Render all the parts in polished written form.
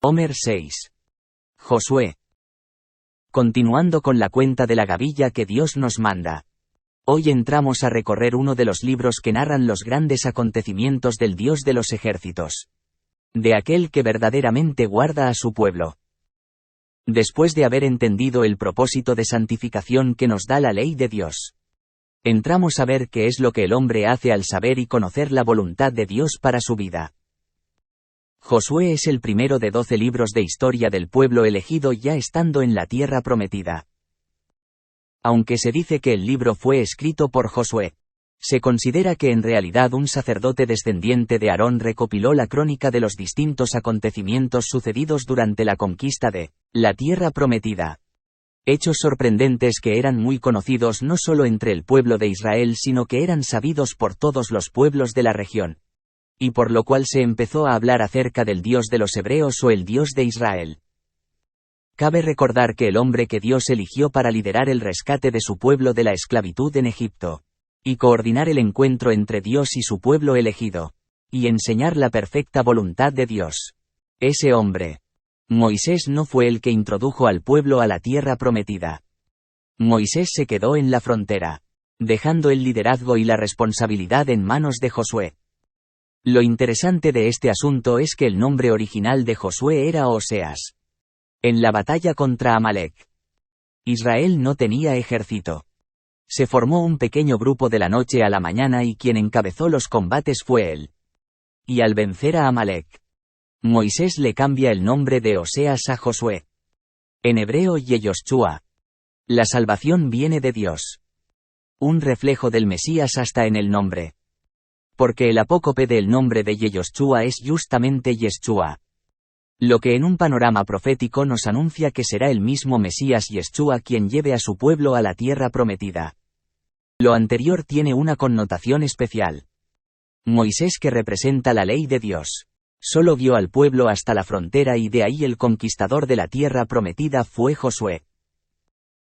Homer 6. Josué. Continuando con la cuenta de la gavilla que Dios nos manda. Hoy entramos a recorrer uno de los libros que narran los grandes acontecimientos del Dios de los ejércitos. De aquel que verdaderamente guarda a su pueblo. Después de haber entendido el propósito de santificación que nos da la ley de Dios. Entramos a ver qué es lo que el hombre hace al saber y conocer la voluntad de Dios para su vida. Josué es el primero de 12 libros de historia del pueblo elegido ya estando en la tierra prometida. Aunque se dice que el libro fue escrito por Josué, se considera que en realidad un sacerdote descendiente de Aarón recopiló la crónica de los distintos acontecimientos sucedidos durante la conquista de la tierra prometida. Hechos sorprendentes que eran muy conocidos no solo entre el pueblo de Israel sino que eran sabidos por todos los pueblos de la región. Y por lo cual se empezó a hablar acerca del Dios de los hebreos o el Dios de Israel. Cabe recordar que el hombre que Dios eligió para liderar el rescate de su pueblo de la esclavitud en Egipto, y coordinar el encuentro entre Dios y su pueblo elegido, y enseñar la perfecta voluntad de Dios. Ese hombre, Moisés, no fue el que introdujo al pueblo a la tierra prometida. Moisés se quedó en la frontera, dejando el liderazgo y la responsabilidad en manos de Josué. Lo interesante de este asunto es que el nombre original de Josué era Oseas. En la batalla contra Amalek, Israel no tenía ejército. Se formó un pequeño grupo de la noche a la mañana y quien encabezó los combates fue él. Y al vencer a Amalek, Moisés le cambia el nombre de Oseas a Josué. En hebreo Yehoshua. La salvación viene de Dios. Un reflejo del Mesías hasta en el nombre. Porque el apócope del nombre de Yehoshua es justamente Yeshua. Lo que en un panorama profético nos anuncia que será el mismo Mesías Yeshua quien lleve a su pueblo a la tierra prometida. Lo anterior tiene una connotación especial. Moisés, que representa la ley de Dios, solo guió al pueblo hasta la frontera y de ahí el conquistador de la tierra prometida fue Josué.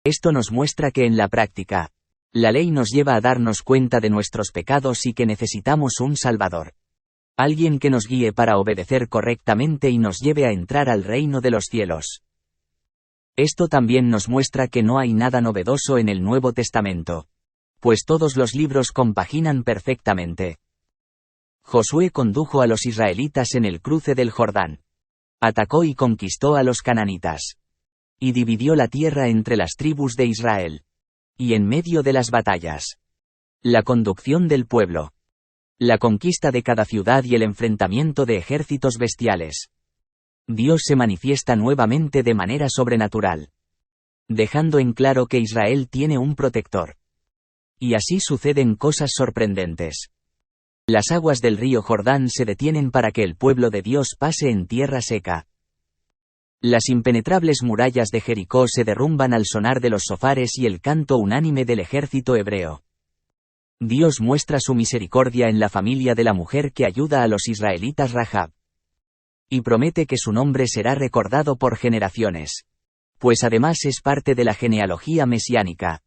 Esto nos muestra que en la práctica, la ley nos lleva a darnos cuenta de nuestros pecados y que necesitamos un Salvador. Alguien que nos guíe para obedecer correctamente y nos lleve a entrar al reino de los cielos. Esto también nos muestra que no hay nada novedoso en el Nuevo Testamento, pues todos los libros compaginan perfectamente. Josué condujo a los israelitas en el cruce del Jordán. Atacó y conquistó a los cananitas. Y dividió la tierra entre las tribus de Israel. Y en medio de las batallas, la conducción del pueblo, la conquista de cada ciudad y el enfrentamiento de ejércitos bestiales. Dios se manifiesta nuevamente de manera sobrenatural, dejando en claro que Israel tiene un protector. Y así suceden cosas sorprendentes. Las aguas del río Jordán se detienen para que el pueblo de Dios pase en tierra seca. Las impenetrables murallas de Jericó se derrumban al sonar de los sofares y el canto unánime del ejército hebreo. Dios muestra su misericordia en la familia de la mujer que ayuda a los israelitas Rahab. Y promete que su nombre será recordado por generaciones. Pues además es parte de la genealogía mesiánica.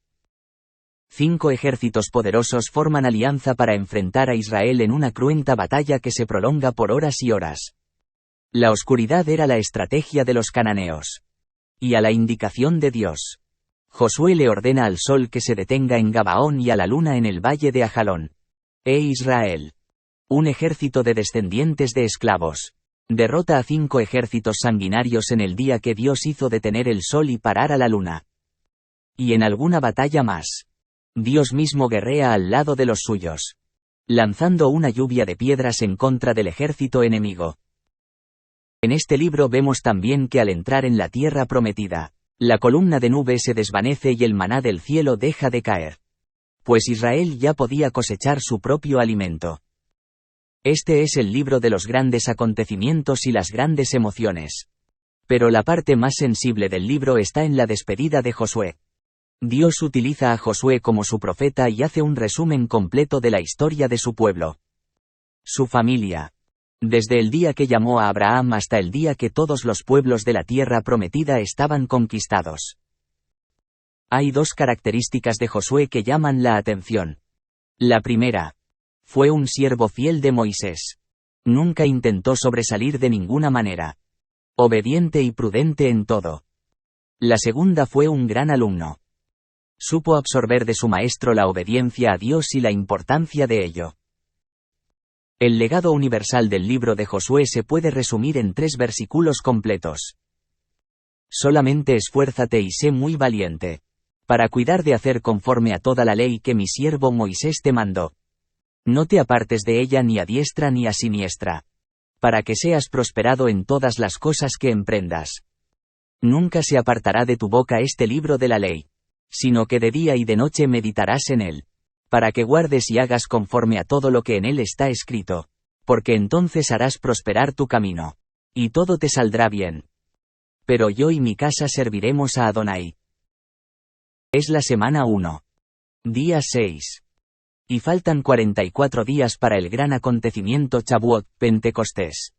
5 ejércitos poderosos forman alianza para enfrentar a Israel en una cruenta batalla que se prolonga por horas y horas. La oscuridad era la estrategia de los cananeos. Y a la indicación de Dios, Josué le ordena al sol que se detenga en Gabaón y a la luna en el valle de Ajalón. Israel, un ejército de descendientes de esclavos, derrota a 5 ejércitos sanguinarios en el día que Dios hizo detener el sol y parar a la luna. Y en alguna batalla más, Dios mismo guerrea al lado de los suyos, lanzando una lluvia de piedras en contra del ejército enemigo. En este libro vemos también que al entrar en la tierra prometida, la columna de nube se desvanece y el maná del cielo deja de caer. Pues Israel ya podía cosechar su propio alimento. Este es el libro de los grandes acontecimientos y las grandes emociones. Pero la parte más sensible del libro está en la despedida de Josué. Dios utiliza a Josué como su profeta y hace un resumen completo de la historia de su pueblo. Su familia. Desde el día que llamó a Abraham hasta el día que todos los pueblos de la tierra prometida estaban conquistados. Hay 2 características de Josué que llaman la atención. La primera. Fue un siervo fiel de Moisés. Nunca intentó sobresalir de ninguna manera. obediente y prudente en todo. La segunda fue un gran alumno. Supo absorber de su maestro la obediencia a Dios y la importancia de ello. El legado universal del libro de Josué se puede resumir en 3 versículos completos. Solamente esfuérzate y sé muy valiente, para cuidar de hacer conforme a toda la ley que mi siervo Moisés te mandó. No te apartes de ella ni a diestra ni a siniestra, para que seas prosperado en todas las cosas que emprendas. Nunca se apartará de tu boca este libro de la ley, sino que de día y de noche meditarás en él, para que guardes y hagas conforme a todo lo que en él está escrito, porque entonces harás prosperar tu camino, y todo te saldrá bien. Pero yo y mi casa serviremos a Adonai. Es la semana 1. Día 6. Y faltan 44 días para el gran acontecimiento Shavuot, Pentecostés.